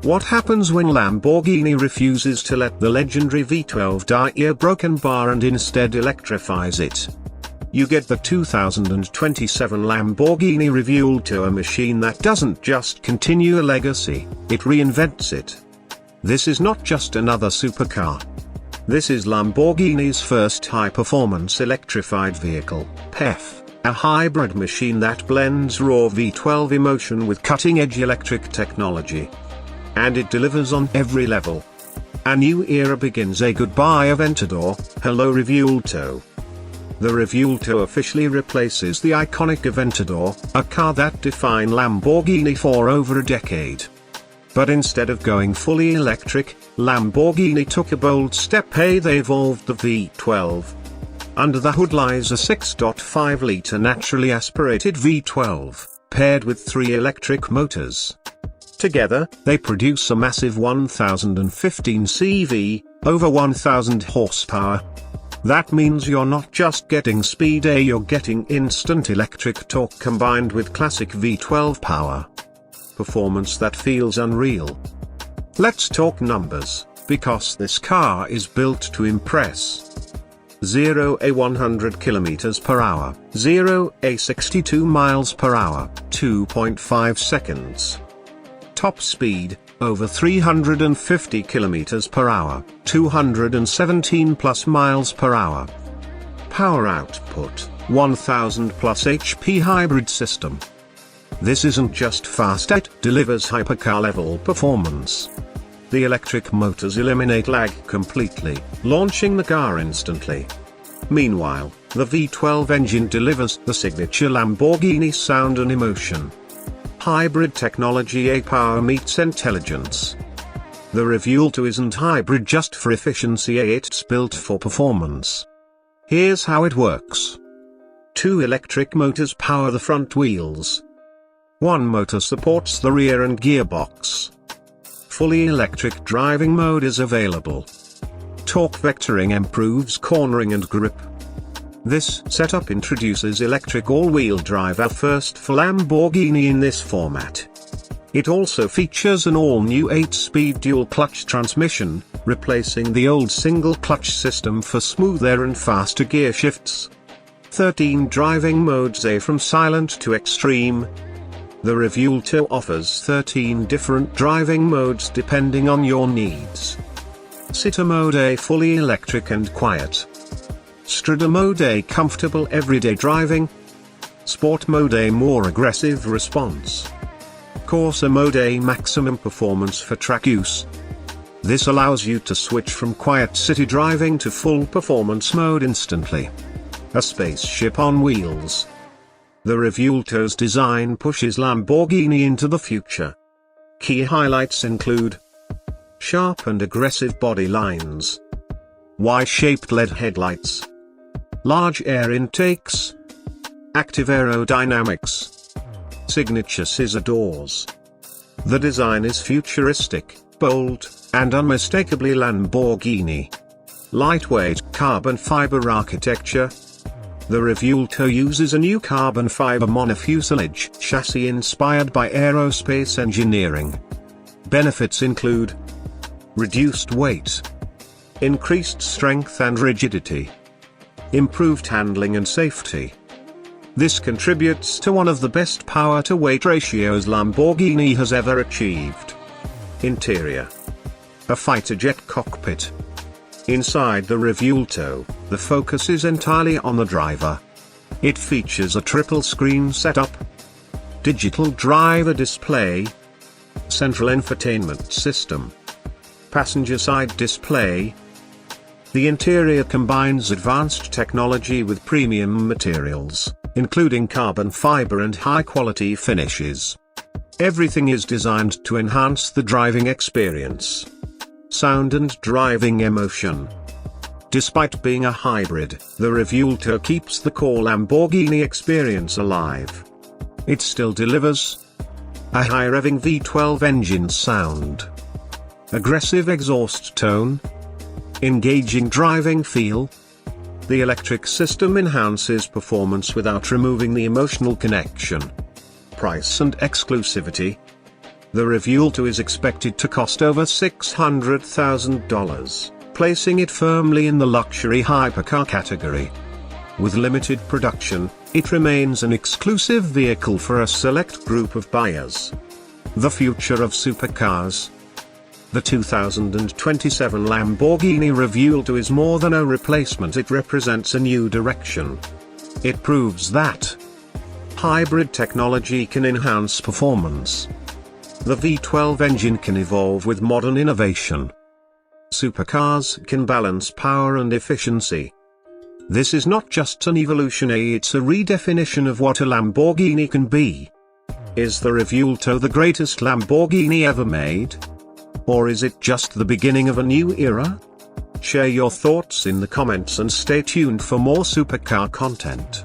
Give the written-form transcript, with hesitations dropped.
What happens when Lamborghini refuses to let the legendary V12 die a broken bar and instead electrifies it? You get the 2027 Lamborghini Revuelto, a machine that doesn't just continue a legacy, it reinvents it. This is not just another supercar. This is Lamborghini's first high-performance electrified vehicle, PEF, a hybrid machine that blends raw V12 emotion with cutting-edge electric technology. And it delivers on every level. A new era begins. A goodbye Aventador, hello Revuelto. The Revuelto officially replaces the iconic Aventador, a car that defined Lamborghini for over a decade. But instead of going fully electric, Lamborghini took a bold step. They evolved the V12. Under the hood lies a 6.5-litre naturally aspirated V12, paired with 3 electric motors. Together, they produce a massive 1015 CV, over 1000 horsepower. That means you're not just getting speed, you're getting instant electric torque combined with classic V12 power. Performance that feels unreal. Let's talk numbers, because this car is built to impress. 0 100 km per hour, 0 62 miles per hour, 2.5 seconds. Top speed, over 350 km per hour, 217 plus miles per hour. Power output, 1000 plus HP hybrid system. This isn't just fast, it delivers hypercar level performance. The electric motors eliminate lag completely, launching the car instantly. Meanwhile, the V12 engine delivers the signature Lamborghini sound and emotion. Hybrid technology, a power meets intelligence. The Revuelto isn't hybrid just for efficiency, it's built for performance. Here's how it works. 2 electric motors power the front wheels. 1 motor supports the rear and gearbox. Fully electric driving mode is available. Torque vectoring improves cornering and grip. This setup introduces electric all-wheel drive, a first for Lamborghini in this format. It also features an all-new 8-speed dual-clutch transmission, replacing the old single-clutch system for smoother and faster gear shifts. 13 driving modes, from silent to extreme. The Revuelto offers 13 different driving modes depending on your needs. City mode, fully electric and quiet. Strada mode, comfortable everyday driving. Sport mode, more aggressive response. Corsa mode, maximum performance for track use. This allows you to switch from quiet city driving to full performance mode instantly. A spaceship on wheels. The Revuelto's design pushes Lamborghini into the future. Key highlights include sharp and aggressive body lines, Y-shaped LED headlights, large air intakes, active aerodynamics, signature scissor doors. The design is futuristic, bold, and unmistakably Lamborghini. Lightweight carbon fiber architecture. The Revuelto uses a new carbon fiber monofuselage chassis inspired by aerospace engineering. Benefits include reduced weight, increased strength and rigidity, improved handling and safety. This contributes to one of the best power-to-weight ratios Lamborghini has ever achieved. Interior. A fighter jet cockpit. Inside the Revuelto, the focus is entirely on the driver. It features a triple-screen setup, digital driver display, central infotainment system, passenger-side display. The interior combines advanced technology with premium materials, including carbon fiber and high-quality finishes. Everything is designed to enhance the driving experience. Sound and driving emotion. Despite being a hybrid, the Revuelto keeps the core Lamborghini experience alive. It still delivers a high-revving V12 engine sound, aggressive exhaust tone, engaging driving feel. The electric system enhances performance without removing the emotional connection. Price and exclusivity. The Revuelto is expected to cost over $600,000, placing it firmly in the luxury hypercar category. With limited production, it remains an exclusive vehicle for a select group of buyers. The future of supercars. The 2027 Lamborghini Revuelto is more than a replacement, it represents a new direction. It proves that hybrid technology can enhance performance. The V12 engine can evolve with modern innovation. Supercars can balance power and efficiency. This is not just an evolution, it's a redefinition of what a Lamborghini can be. Is the Revuelto the greatest Lamborghini ever made? Or is it just the beginning of a new era? Share your thoughts in the comments and stay tuned for more supercar content.